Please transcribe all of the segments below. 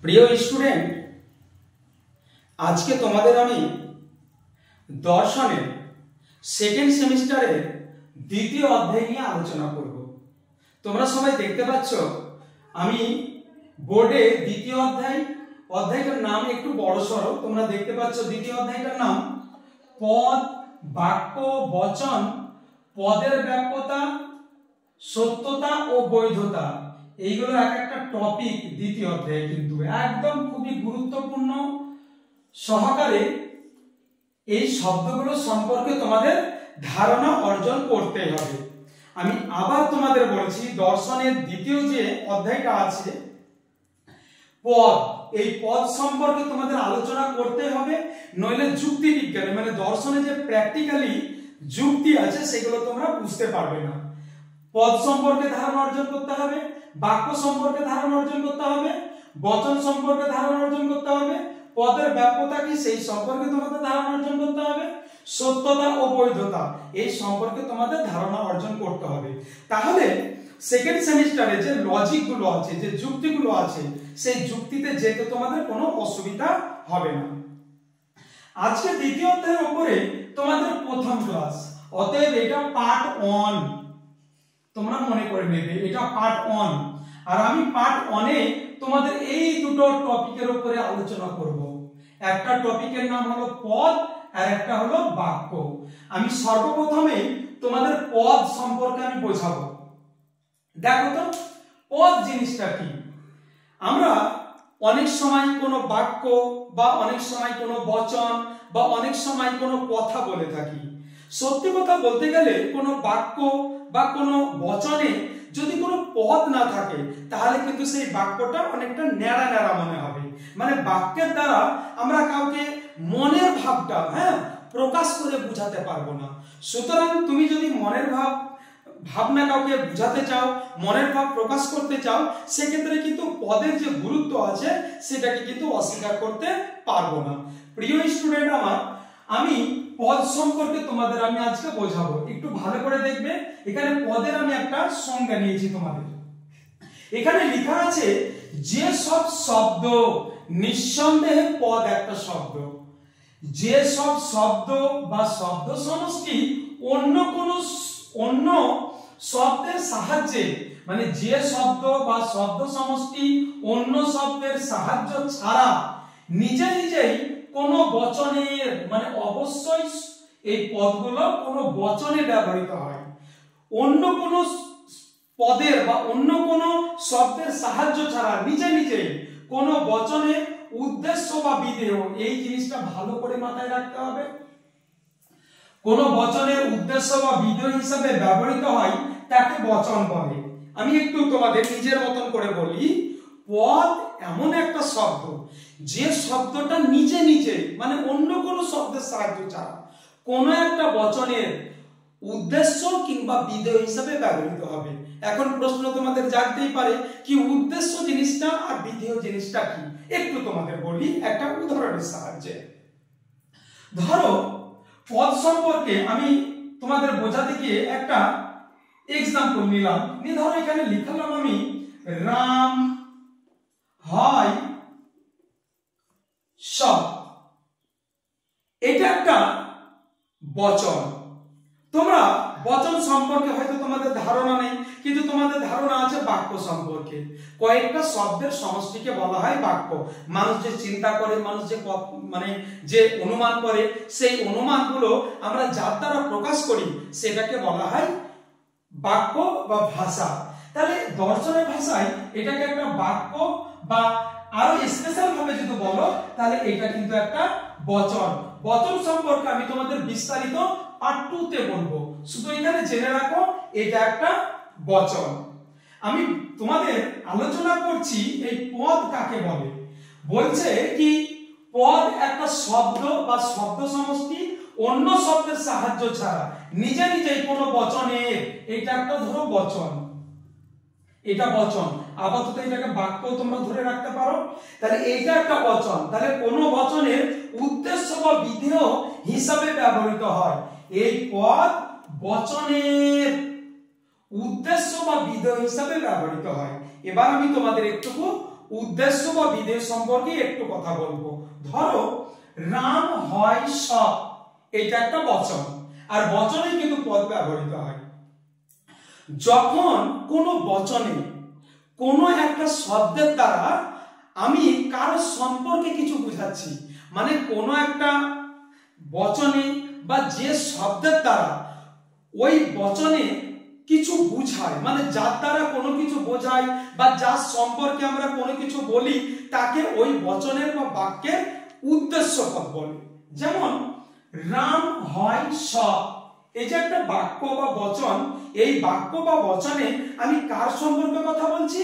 প্রিয় স্টুডেন্ট, আজকে তোমাদের আমি দর্শনের সেকেন্ড সেমিস্টারের দ্বিতীয় অধ্যায় নিয়ে আলোচনা করব। তোমরা সবাই দেখতে পাচ্ছ আমি বোর্ডে দ্বিতীয় অধ্যায়টার নাম একটু বড়সড় তোমরা দেখতে পাচ্ছ। দ্বিতীয় অধ্যায়টার নাম পদ, বাক্য, বচন, পদের ব্যাপ্যতা, সত্যতা ও বৈধতা। এইগুলো এক একটা টপিক দ্বিতীয় অধ্যায়ে, কিন্তু একদম খুবই গুরুত্বপূর্ণ সহকারে এই শব্দগুলো সম্পর্কে তোমাদের ধারণা অর্জন করতে হবে। আমি আবার তোমাদের বলছি, দর্শনের দ্বিতীয় যে অধ্যায়টা আছে পদ, এই পদ সম্পর্কে তোমাদের আলোচনা করতে হবে, নইলে যুক্তি বিজ্ঞানে মানে দর্শনে যে প্র্যাকটিক্যালি যুক্তি আছে সেগুলো তোমরা বুঝতে পারবে না। পদ সম্পর্কে ধারণা অর্জন করতে হবে, বাক্য সম্পর্কে ধারণা অর্জন করতে হবে, বচন সম্পর্কে ধারণা অর্জন করতে হবে, পদের ব্যাপ্যতা কি সেই সম্পর্কে তোমাদের ধারণা অর্জন করতে হবে, সত্যতা ও বৈধতা এই সম্পর্কে তোমাদের ধারণা অর্জন করতে হবে। তাহলে সেকেন্ড সেমিস্টারে যে লজিক গুলো আছে, যে যুক্তিগুলো আছে, সেই যুক্তিতে যেতে তোমাদের কোনো অসুবিধা হবে না। আজকে দ্বিতীয় অধ্যায়ের উপরে তোমাদের প্রথম ক্লাস, অতএব এটা পার্ট 1, তোমরা মনে করে নেবে এটা পার্ট 1। আর আমি পার্ট 1-এ তোমাদের এই দুটো টপিকের উপরে আলোচনা করব। একটা টপিকের নাম হলো পদ আর একটা হলো বাক্য। আমি সর্বপ্রথমে তোমাদের পদ সম্পর্কে আমি বোঝাবো। দেখো তো পদ জিনিসটা কি। আমরা অনেক সময় কোনো বাক্য বা অনেক সময় কোনো বচন বা অনেক সময় কোনো কথা বলে থাকি। সত্যি কথা বলতে গেলে কোনো বাক্য বা কোনো বচনে যদি কোনো পদ না থাকে তাহলে কিন্তু সেই বাক্যটা অনেকটা ন্যাড়া ন্যাড়া মনে হবে। মানে বাক্যের দ্বারা আমরা কাউকে মনের ভাবটা প্রকাশ করে বুঝাতে পারবো না। সুতরাং তুমি যদি মনের ভাবনা কাউকে বুঝাতে চাও, মনের ভাব প্রকাশ করতে চাও, সেক্ষেত্রে কিন্তু পদের যে গুরুত্ব আছে সেটাকে কিন্তু অস্বীকার করতে পারবো না। প্রিয় স্টুডেন্ট আমার, আমি পদ সম্পর্কে তোমাদের আমি আজকে বোঝাবো, একটু ভালো করে দেখবে। এখানে পদের আমি একটা সংজ্ঞা নিয়েছি তোমাদের। এখানে লেখা আছে যে সব শব্দ, নিঃসন্দেহে পদ একটা শব্দ, যে সব শব্দ বা শব্দ সমষ্টি অন্য শব্দের সাহায্যে, মানে যে শব্দ বা শব্দ সমষ্টি অন্য শব্দের সাহায্য ছাড়া নিজে নিজেই কোনো বচনের, মানে অবশ্যই এই পদগুলো কোনো বচনে ব্যবহৃত হয়। অন্য কোনো পদের বা অন্য কোনো শব্দের সাহায্য ছাড়া নিজে নিজেই কোনো বচনের উদ্দেশ্য বা বিধেয়, এই জিনিসটা ভালো করে মাথায় রাখতে হবে। কোন বচনের উদ্দেশ্য বা বিধেয় হিসাবে ব্যবহৃত হয় তাকে বচন বলে। আমি একটু তোমাদের নিজের মতন করে বলি, পদ এমন একটা শব্দ যে শব্দটা নিজে নিজে, মানে অন্য কোনো শব্দের সাহায্য ছাড়া কোনো একটা বচনের উদ্দেশ্য কিংবা বিধেয় হিসাবে ব্যবহৃত হবে। এখন প্রশ্ন তোমাদের জাগতেই পারে, কি উদ্দেশ্য জিনিসটা আর বিধেয় জিনিসটা কি? একটু তোমাদের বলি একটা উদাহরণের সাহায্যে। ধরো পদ সম্পর্কে আমি তোমাদের বোঝাতে গিয়ে একটা এক্সাম্পল নিলাম। ধরো এখানে লিখলাম আমি রাম হয় সব, এটা একটা বচন। তোমরা বচন সম্পর্কে হয়তো তোমাদের ধারণা নেই, কিন্তু তোমাদের ধারণা আছে বাক্য সম্পর্কে। কয়েকটা শব্দের সমষ্টিকে বলা হয় বাক্য। মানুষ যে চিন্তা করে, মানুষ যে যে অনুমান করে, সেই অনুমানগুলো আমরা যার দ্বারা প্রকাশ করি সেটাকে বলা হয় বাক্য বা ভাষা। তাহলে দর্শনের ভাষায় এটাকে একটা বাক্য, বা আরো স্পেশাল ভাবে যদি বলো তাহলে এটা কিন্তু একটা বচন। বচন সম্পর্কে আমি তোমাদের বিস্তারিত পার্ট 2-তে বলবো, শুধু এখানে জেনে রাখো এটা একটা বচন। আমি তোমাদের আলোচনা করছি এই পদ কাকে বলে। বলছে কি পদ একটা শব্দ বা শব্দ সমষ্টি অন্য শব্দের সাহায্য ছাড়া নিজে নিজেই কোনো বচনের, এটা একটা ধরো বচন, এটা বচন। আপাতত এটাকে বাক্য তোমরা ধরে রাখতে পারো। তাহলে এটা একটা বচন, তাহলে কোনো বচনের উদ্দেশ্য বা বিধেয় হিসাবে ব্যবহৃত হয়। এই পদ বচনের উদ্দেশ্য বা বিধেয় হিসাবে ব্যবহৃত হয়। এবার আমি তোমাদের একটু উদ্দেশ্য বা বিধেয় সম্পর্কে একটু কথা বলবো। ধরো রাম হয় সৎ, এটা একটা বচন, আর বচনে কিন্তু পদ ব্যবহৃত হয়। যখন কোনো বচনে কোনো একটা শব্দের দ্বারা আমি কারো সম্পর্কে কিছু বোঝাচ্ছি, মানে কোনো একটা বচনে বা যে শব্দের দ্বারা ওই বচনে কিছু বুঝায়, মানে যার দ্বারা কোনো কিছু বোঝায় বা যার সম্পর্কে আমরা কোনো কিছু বলি, তাকে ওই বচনের বা বাক্যের উদ্দেশ্য পদ বলে। যেমন রাম হয় সৎ, এই যে একটা বাক্য বা বচন, এই বাক্য বা বচনে আমি কার সম্পর্কে কথা বলছি?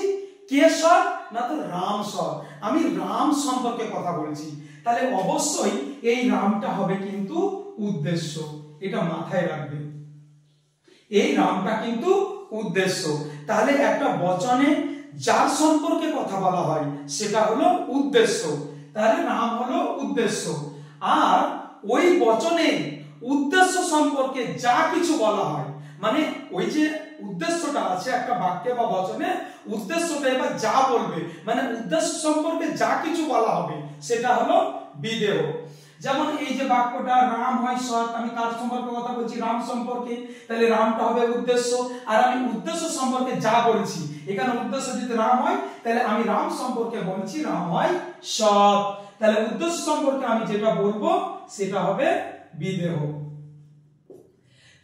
কে সৎ? না তো রাম সৎ, আমি রাম সম্পর্কে কথা বলছি। তাহলে অবশ্যই এই রামটা হবে কিন্তু উদ্দেশ্য, এটা মাথায় রাখবে, এই রামটা কিন্তু উদ্দেশ্য। তাহলে একটা বচনে যার সম্পর্কে কথা বলা হয় সেটা হলো উদ্দেশ্য, তাহলে নাম হলো উদ্দেশ্য। আর ওই বচনে উদ্দেশ্য সম্পর্কে যা কিছু বলা হয়, মানে ওই যে উদ্দেশ্যটা আছে একটা বাক্যে বা বচনে, উদ্দেশ্যটা এবার যা বলবে, মানে উদ্দেশ্য সম্পর্কে যা কিছু বলা হবে সেটা হলো বিধেয়। যেমন এই যে বাক্যটা রাম হয় সৎ, আমি কার সম্পর্কে কথা বলছি? রাম সম্পর্কে, তাহলে রামটা হবে উদ্দেশ্য। আর আমি উদ্দেশ্য সম্পর্কে যা বলছি, এখানে উদ্দেশ্য যদি রাম হয়, তাহলে আমি রাম সম্পর্কে বলছি রাম হয় সৎ, তাহলে উদ্দেশ্য সম্পর্কে আমি যেটা বলবো সেটা হবে বিধেয়।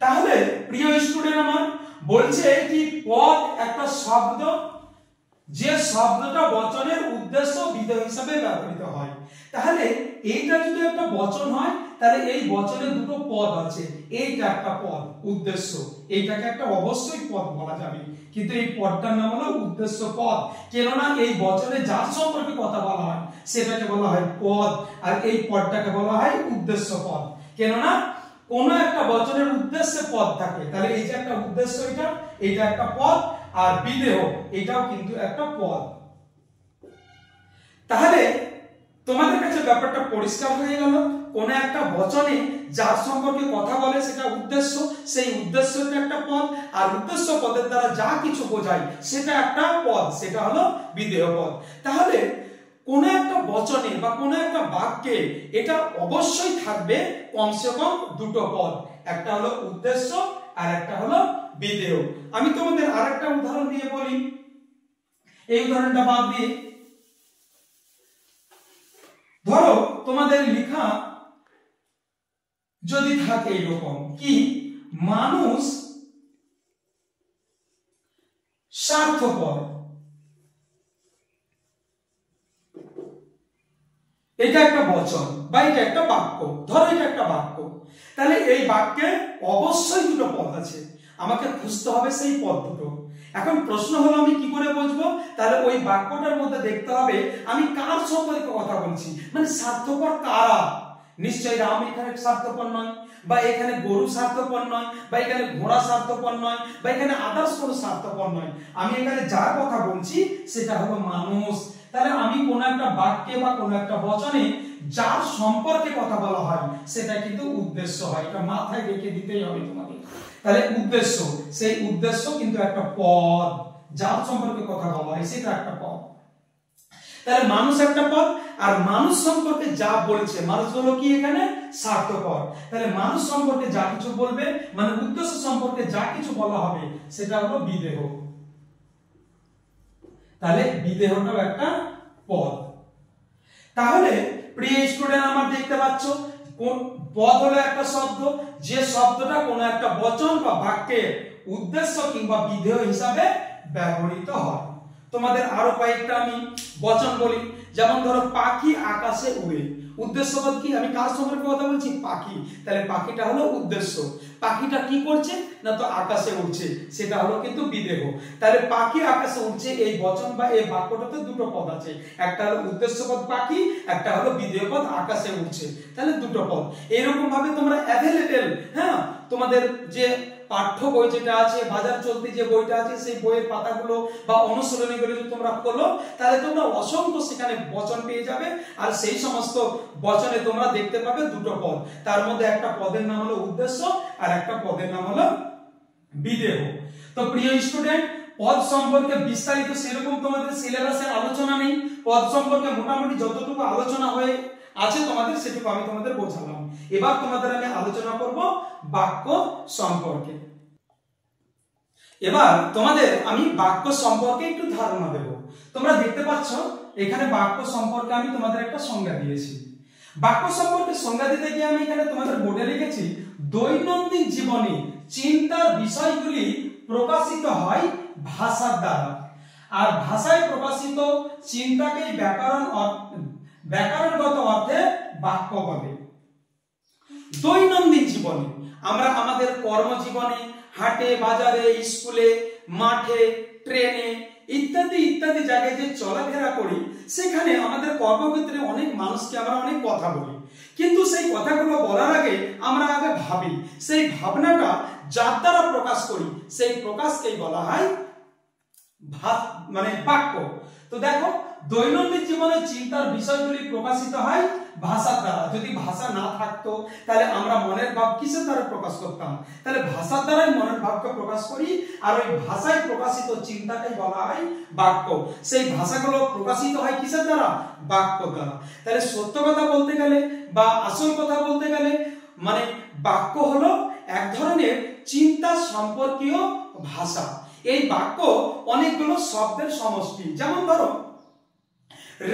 তাহলে প্রিয় স্টুডেন্ট আমার বলছে কি পদ একটা শব্দ, যে শব্দটা বচনের উদ্দেশ্য বিধেয় হিসাবে ব্যবহৃত হয়। তাহলে এইটা যদি একটা বচন হয়, তাহলে এই বচনে দুটো পদ আছে, এইটা একটা পদ উদ্দেশ্য, এইটাকে একটা অবশ্যই পদ বলা যাবে, কিন্তু এই পদটার নাম হলো উদ্দেশ্য পদ, কেননা এই বচনে যার সম্পর্কে কথা বলা হয় সেটাকে বলা হয় পদ, আর এই পদটাকে বলা হয় উদ্দেশ্য পদ। কেননা কোন একটা বচনের উদ্দেশ্যে পদ থাকে, তাহলে এই যে একটা উদ্দেশ্য, এটা একটা পদ, আর বিধেয় এটাও কিন্তু একটা পদ। তাহলে তোমাদের কাছে ব্যাপারটা পরিষ্কার হয়ে গেল, কোন একটা বচনে যার সম্পর্কে কথা বলে সেটা উদ্দেশ্য, সেই উদ্দেশ্যটা একটা পদ, আর উদ্দেশ্য পদের দ্বারা যা কিছু বোঝায় সেটা একটা পদ, সেটা হলো বিধেয় পদ। তাহলে কোন একটা বচনে বা কোন একটা বাক্যে এটা অবশ্যই থাকবে কমসে কম দুটো পদ, একটা হলো উদ্দেশ্য আর একটা হলো বিধেয়। আমি তোমাদের আরেকটা উদাহরণ দিয়ে বলি, এই উদাহরণটা বাদ দিয়ে ধরো তোমাদের লেখা যদি থাকে এরকম কি, মানুষ স্বার্থপর, এটা একটা বচন বা এটা একটা বাক্য, ধরো এটা একটা বাক্য, তাহলে এই বাক্যে অবশ্যই দুটো পদ আছে, আমাকে খুঁজতে হবে সেই পদ দুটো। এখন প্রশ্ন হলো আমি কি করে বুঝবো? তাহলে ওই বাক্যটার মধ্যে দেখতে হবে আমি কার সম্পর্কে কথা বলছি, মানে স্বার্থপর কারা। নিশ্চয়ই রাম এখানে স্বার্থপর নয়, বা এখানে গরু স্বার্থপর নয়, বা এখানে ঘোড়া স্বার্থপর নয়, বা এখানে আদার্স কোনো স্বার্থপর নয়, আমি এখানে যার কথা বলছি সেটা হলো মানুষ। তাহলে আমি কোন একটা বাক্যে বা কোন একটা বচনে যার সম্পর্কে কথা বলা হয় সেটা কিন্তু উদ্দেশ্য হয়, এটা মাথায় রেখে দিতেই হবে তোমাকে। তাহলে উদ্দেশ্য, সেই উদ্দেশ্য কিন্তু একটা পদ, যার সম্পর্কে কথা বলা হয় সেটা একটা পদ। তাহলে মানুষ একটা পদ, আর মানুষ সম্পর্কে যা বলছে, মানুষ হলো কি এখানে স্বার্থপর, তাহলে মানুষ সম্পর্কে যা কিছু বলবে, মানে উদ্দেশ্য সম্পর্কে যা কিছু বলা হবে সেটা হলো বিধেয়। তাহলে বিধেয়টাও একটা পদ। তাহলে প্রিয় স্টুডেন্ট আমার দেখতে পাচ্ছ, কোন পদ হলো একটা শব্দ, যে শব্দটা কোনো একটা বচন বা বাক্যের উদ্দেশ্য কিংবা বিধেয় হিসাবে ব্যবহৃত হয়। তোমাদের আরো কয়েকটা আমি বচন বলি, যেমন ধরো পাখি আকাশে উড়ে, উদ্দেশ্য পদ কি, আমি কার সম্পর্কে কথা বলছি? পাখি, তাহলে পাখিটা হলো উদ্দেশ্য। পাখিটা কি করছে? না তো আকাশে উড়ছে, সেটা হলো কিন্তু বিধেয়। তাহলে পাখি আকাশে উড়ছে, এই বচন বা এই বাক্যটাতে দুটো পদ আছে, একটা হলো উদ্দেশ্য পদ পাখি, একটা হলো বিধেয় পদ আকাশে উড়ছে, তাহলে দুটো পদ। এরকম ভাবে তোমরা অ্যাভেলেবেল, হ্যাঁ, তোমাদের যে পাঠ্য বই যেটা আছে, বাজার চলতি যে বইটা আছে, সেই বইয়ের পাতাগুলো বা অনুশীলনীগুলো যদি তোমরা খোলো, তাহলে তোমরা অসংখ্য সেখানে বচন পেয়ে যাবে, আর সেই সমস্ত বচনে তোমরা দেখতে পাবে দুটো পদ, তার মধ্যে একটা পদের নাম হলো উদ্দেশ্য আর একটা পদের নাম হলো বিধেয়। তো প্রিয় স্টুডেন্ট, পদ সম্পর্কে বিস্তারিত সেরকম তোমাদের সিলেবাসে আলোচনা নেই, পদ সম্পর্কে মোটামুটি যতটুকু আলোচনা হয়ে আছে তোমাদের সেটুকু আমি তোমাদের বোঝালাম। এবার তোমাদের আমি আলোচনা করব বাক্য সম্পর্কে। এবার তোমাদের আমি বাক্য সম্পর্কে একটু ধারণা দেব। তোমরা দেখতে পাচ্ছ এখানে বাক্য সম্পর্কে আমি তোমাদের একটা সংজ্ঞা দিয়েছি। বাক্য সম্পর্কে সংজ্ঞা দিতে গিয়ে আমি এখানে তোমাদের বোর্ডে লিখেছি, দৈনন্দিন জীবনে চিন্তার বিষয়গুলি প্রকাশিত হয় ভাষার দ্বারা, আর ভাষায় প্রকাশিত চিন্তাকেই ব্যাকরণগত অর্থে বাক্য বলে। দৈনন্দিন জীবনে আমরা আমাদের কর্মজীবনে, হাটে বাজারে, স্কুলে, মাঠে, ট্রেনে ইত্যাদি ইত্যাদি জায়গায় যে চলাফেরা করি, সেখানে আমাদের কর্মক্ষেত্রে অনেক মানুষকে আমরা অনেক কথা বলি, কিন্তু সেই কথাগুলো বলার আগে আমরা আগে ভাবি, সেই ভাবনাটা যার দ্বারা প্রকাশ করি সেই প্রকাশকেই বলা হয় বাক্য। তো দেখো, দৈনন্দিন জীবনে চিন্তার বিষয়গুলি প্রকাশিত হয় ভাষার দ্বারা। যদি ভাষা না থাকতো তাহলে আমরা মনের ভাব কিসের দ্বারা প্রকাশ করতাম? তাহলে ভাষার দ্বারাই মনের ভাবকে প্রকাশ করি, আর ওই ভাষায় প্রকাশিত চিন্তাটাই বলা হয় বাক্য। সেই ভাষাগুলো প্রকাশিত হয় কিসের দ্বারা? বাক্য দ্বারা। তাহলে সত্য কথা বলতে গেলে বা আসল কথা বলতে গেলে বাক্য হলো এক ধরনের চিন্তা সম্পর্কীয় ভাষা। এই বাক্য অনেকগুলো শব্দের সমষ্টি। যেমন ধরো,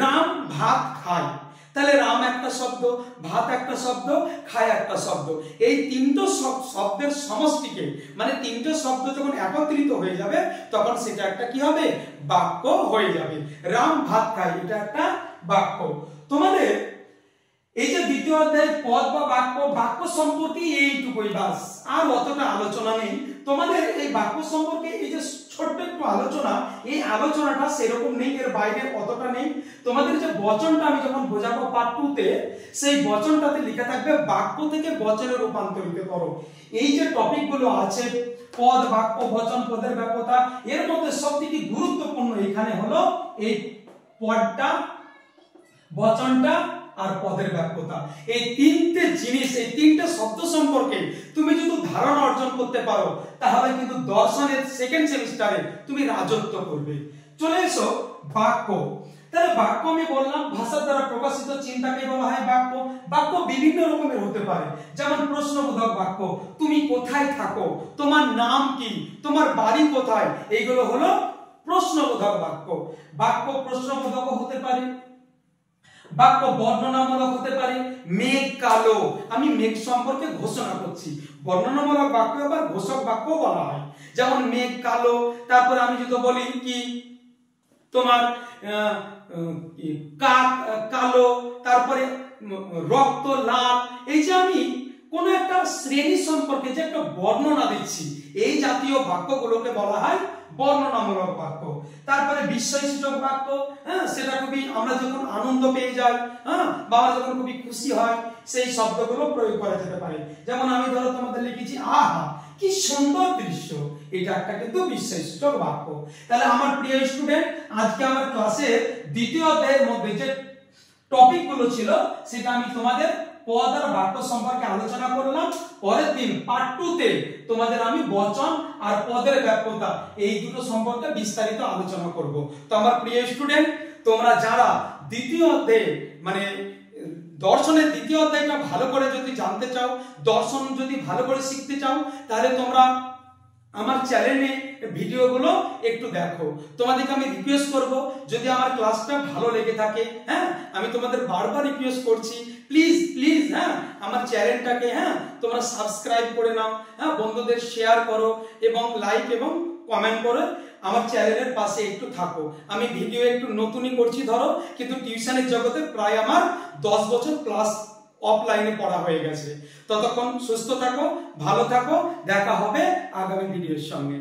রাম ভাত খায়, তাহলে রাম একটা শব্দ, ভাত একটা শব্দ, খায় একটা শব্দ। এই তিনটে শব্দের সমষ্টিকে তিনটে শব্দ যখন একত্রিত হয়ে যাবে তখন সেটা একটা কি হবে? বাক্য হয়ে যাবে। রাম ভাত খায়, এটা একটা বাক্য। তোমাদের এই যে দ্বিতীয় অধ্যায় পদ বা বাক্য সম্পর্কে এইটুকুই, বাস, আর অতটা আলোচনা নেই। তোমাদের এই বাক্য সম্পর্কে এই যে ছোট্ট একটু আলোচনা, এই আলোচনাটা সেরকম নেই, এর বাইরে অতটা নেই। তোমাদের যে বচনটা আমি যখন বোঝাবো পার্ট 2 তে, সেই বচনটাতে লেখা থাকবে বাক্য থেকে বচনে রূপান্তরিত করো। এই যে টপিকগুলো আছে, পদ, বাক্য, বচন, পদের ব্যাপ্যতা, এর মধ্যে সবথেকে গুরুত্বপূর্ণ এখানে হলো এই পদটা, বচনটা আর পদের ব্যাপ্যতা। এই তিনটে জিনিস, এই তিনটে শব্দ সম্পর্কে তুমি যদি ধারণা অর্জন করতে পারো, তাহলে কিন্তু দর্শনের সেকেন্ড সেমিস্টারে তুমি রাজত্ব করবে। চলে এসো বাক্য। তাহলে বাক্য আমি বললাম ভাষার দ্বারা প্রকাশিত চিন্তাকে বলা হয় বাক্য। বাক্য বিভিন্ন রকমের হতে পারে, যেমন প্রশ্নবোধক বাক্য, তুমি কোথায় থাকো, তোমার নাম কি, তোমার বাড়ি কোথায়, এইগুলো হলো প্রশ্নবোধক বাক্য। বাক্য প্রশ্নবোধক হতে পারে, বাক্য বর্ণনামূলক হতে পারে। মেঘ কালো, আমি মেঘ সম্পর্কে ঘোষণা করছি, বর্ণনামূলক বাক্য আবার ঘোষক বাক্য বলা হয়। যেমন মেঘ কালো, তারপরে আমি যদি বলি কি তোমার কাক কালো, তারপরে রক্ত লাল, এই যে আমি কোন একটা শ্রেণী সম্পর্কে যে একটা বর্ণনা দিচ্ছি, এই জাতীয় বাক্যগুলোকে বলা হয় বর্ণনামূলক বাক্য। তারপরে বিস্ময়সূচক বাক্য, সেটা খুবই আমরা যখন আনন্দ পেয়ে যাই, বা যখন খুবই খুশি হয়, সেই শব্দগুলো প্রয়োগ করা যেতে পারে। যেমন আমি ধরো তোমাদের লিখেছি আহা কি সুন্দর দৃশ্য, এটা একটা কিন্তু বিস্ময়সূচক বাক্য। তাহলে আমার প্রিয় স্টুডেন্ট, আজকে আমার ক্লাসের দ্বিতীয় অধ্যায়ের মধ্যে যে টপিকগুলো ছিল সেটা আমি তোমাদের পদ আর বাক্য সম্পর্কে আলোচনা করলাম। পরের দিন পার্ট 2 তে তোমাদের আমি বচন আর পদের ব্যাপ্যতা এই দুটো সম্পর্কে বিস্তারিত আলোচনা করব। তো আমার প্রিয় স্টুডেন্ট, তোমরা যারা দ্বিতীয় অধ্যায়ে দর্শনের দ্বিতীয় অধ্যায়টা ভালো করে যদি জানতে চাও, দর্শন যদি ভালো করে শিখতে চাও, তাহলে তোমরা আমার চ্যানেলে ভিডিওগুলো একটু দেখো। তোমাদেরকে আমি রিকোয়েস্ট করব, যদি আমার ক্লাসটা ভালো লেগে থাকে, আমি তোমাদের বারবার রিকোয়েস্ট করছি, প্লিজ প্লিজ আমার চ্যানেলটাকে তোমরা সাবস্ক্রাইব করে নাও, বন্ধুদের শেয়ার করো এবং লাইক এবং কমেন্ট করে আমার চ্যানেলের পাশে একটু থাকো। আমি ভিডিও একটু নতুনই করছি ধরো, কিন্তু টিউশনের জগতে প্রায় আমার 10 বছর ক্লাস অফলাইনে পড়া হয়ে গেছে। ততক্ষণ সুস্থ থাকো, ভালো থাকো, দেখা হবে আগামী ভিডিওর সঙ্গে।